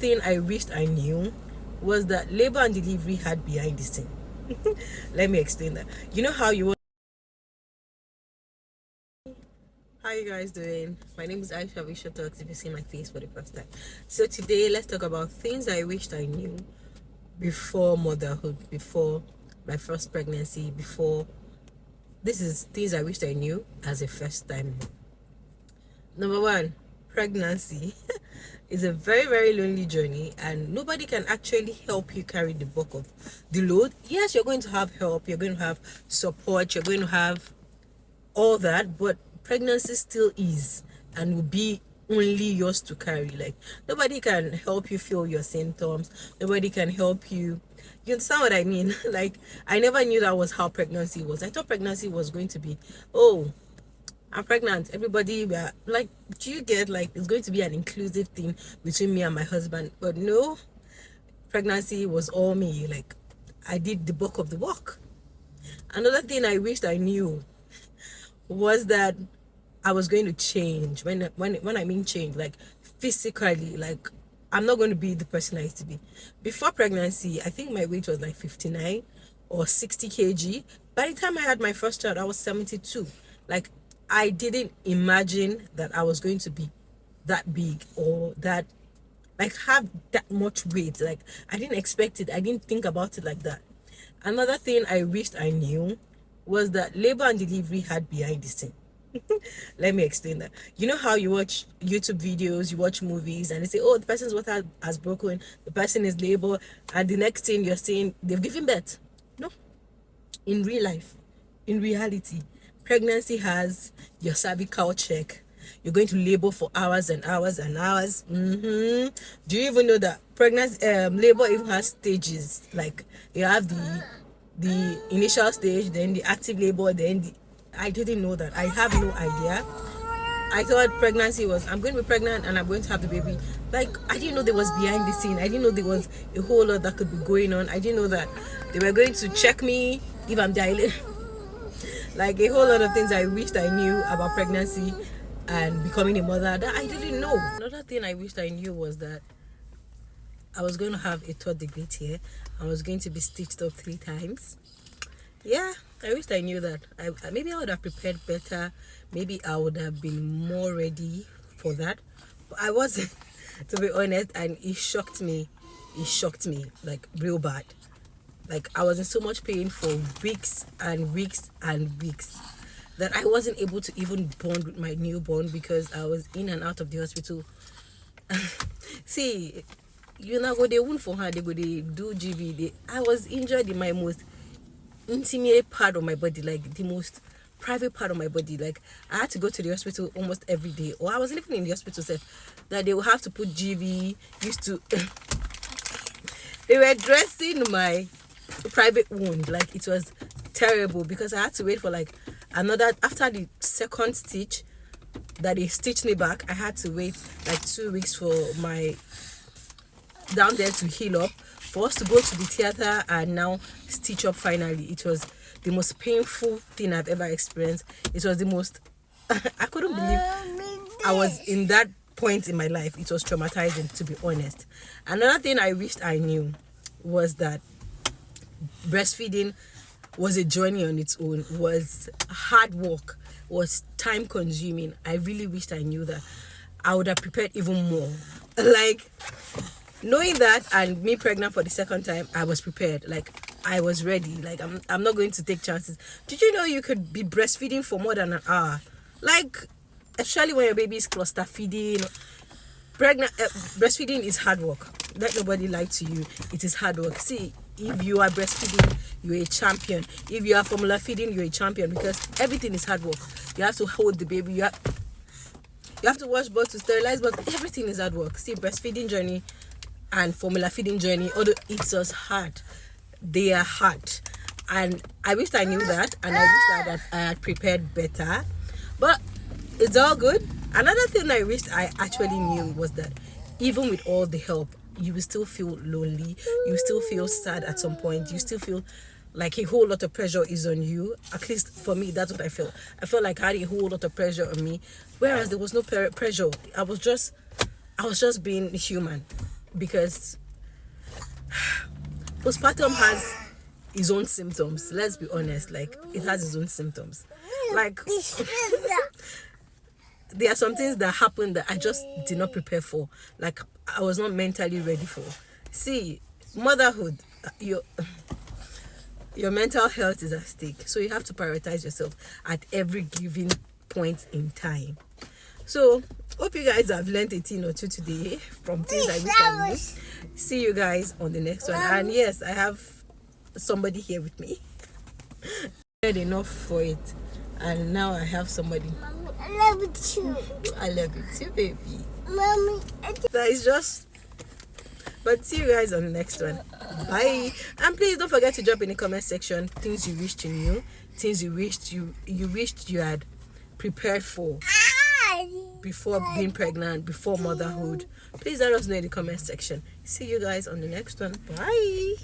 thing I wished I knew was that labor and delivery had behind the scene. Let me explain that. You know how you How you guys doing? My name is Aisha Visha Talks if you see my face for the first time. So today let's talk about things I wished I knew before motherhood, before my first pregnancy, before this is things I wished I knew as a first time mom. Number one, pregnancy is a very, very lonely journey, and nobody can actually help you carry the bulk of the load. Yes, you're going to have help, you're going to have support, you're going to have all that, but pregnancy still is and will be only yours to carry. Like, nobody can help you feel your symptoms, nobody can help you. You understand what I mean? Like, I never knew that was how pregnancy was. I thought pregnancy was going to be, oh, I'm pregnant, everybody, we are like, do you get, like, it's going to be an inclusive thing between me and my husband? But no, pregnancy was all me. Like, I did the bulk of the work. Another thing I wished I knew was that I was going to change. When I mean change, like physically, like I'm not going to be the person I used to be. Before pregnancy, I think my weight was like 59 or 60 kg. By the time I had my first child, I was 72. Like, I didn't imagine that I was going to be that big, or that, like, have that much weight. Like, I didn't expect it. I didn't think about it like that. Another thing I wished I knew was that labor and delivery had behind the scene. Let me explain that. You know how you watch YouTube videos, you watch movies, and they say, oh, the person's water has broken, the person is labor, and the next thing you're saying, they've given birth. No. In real life, in reality, pregnancy has your cervical check. You're going to labor for hours and hours and hours. Do you even know that pregnancy, labor even has stages? Like, you have the initial stage, then the active labor, then I didn't know that. I have no idea. I thought pregnancy was, I'm going to be pregnant and I'm going to have the baby. Like, I didn't know there was behind the scene. I didn't know there was a whole lot that could be going on. I didn't know that they were going to check me if I'm dilated. Like, a whole lot of things I wished I knew about pregnancy and becoming a mother that I didn't know. Another thing I wished I knew was that I was going to have a third degree tear. I was going to be stitched up 3 times. Yeah, I wished I knew that. Maybe I would have prepared better. Maybe I would have been more ready for that. But I wasn't, to be honest, and it shocked me. It shocked me, like, real bad. Like, I was in so much pain for weeks and weeks and weeks that I wasn't able to even bond with my newborn because I was in and out of the hospital. See, you know, go they wound for her, they go they do GV. I was injured in my most intimate part of my body, like the most private part of my body. Like, I had to go to the hospital almost every day, or I was living in the hospital self, that they will have to put GV. Used to they were dressing my private wound. Like, it was terrible because I had to wait for like another, after the second stitch that they stitched me back, I had to wait like 2 weeks for my down there to heal up, for us to go to the theater and now stitch up finally. It was the most painful thing I've ever experienced. It was the most I couldn't believe I was in that point in my life. It was traumatizing, to be honest. Another thing I wished I knew was that breastfeeding was a journey on its own, was hard work, was time consuming. I really wished I knew that. I would have prepared even more. Like, knowing that, and me pregnant for the second time, I was prepared. Like, I was ready. Like, I'm not going to take chances. Did you know you could be breastfeeding for more than an hour? Like, especially when your baby is cluster feeding. Breastfeeding is hard work. Let nobody lie to you. It is hard work. See, if you are breastfeeding, you're a champion. If you are formula feeding, you're a champion, because everything is hard work. You have to hold the baby. You have to wash bottles, sterilize, but everything is hard work. See, breastfeeding journey and formula feeding journey, although it's just hard, they are hard. And I wish I knew that, and I wish that I had prepared better. But it's all good. Another thing I wished I actually knew was that even with all the help, you will still feel lonely. You still feel sad at some point. You still feel like a whole lot of pressure is on you. At least for me, that's what I felt. I felt like I had a whole lot of pressure on me, whereas there was no pressure. I was just being human. because postpartum has its own symptoms. Let's be honest, like it has its own symptoms. Like there are some things that happen that I just did not prepare for. Like I was not mentally ready for. See, motherhood, your mental health is at stake. So you have to prioritize yourself at every given point in time. So hope you guys have learned a thing or two today from things I wish I knew. See you guys on the next one. And yes, I have somebody here with me. I did enough for it. And now I have somebody. Mommy, I love you too. I love you too, baby. Mommy, That is just. But see you guys on the next one. Bye. And please don't forget to drop in the comment section things you wished you knew, things you wished you had prepared for before being pregnant, before motherhood. Please let us know in the comment section. See you guys on the next one. Bye.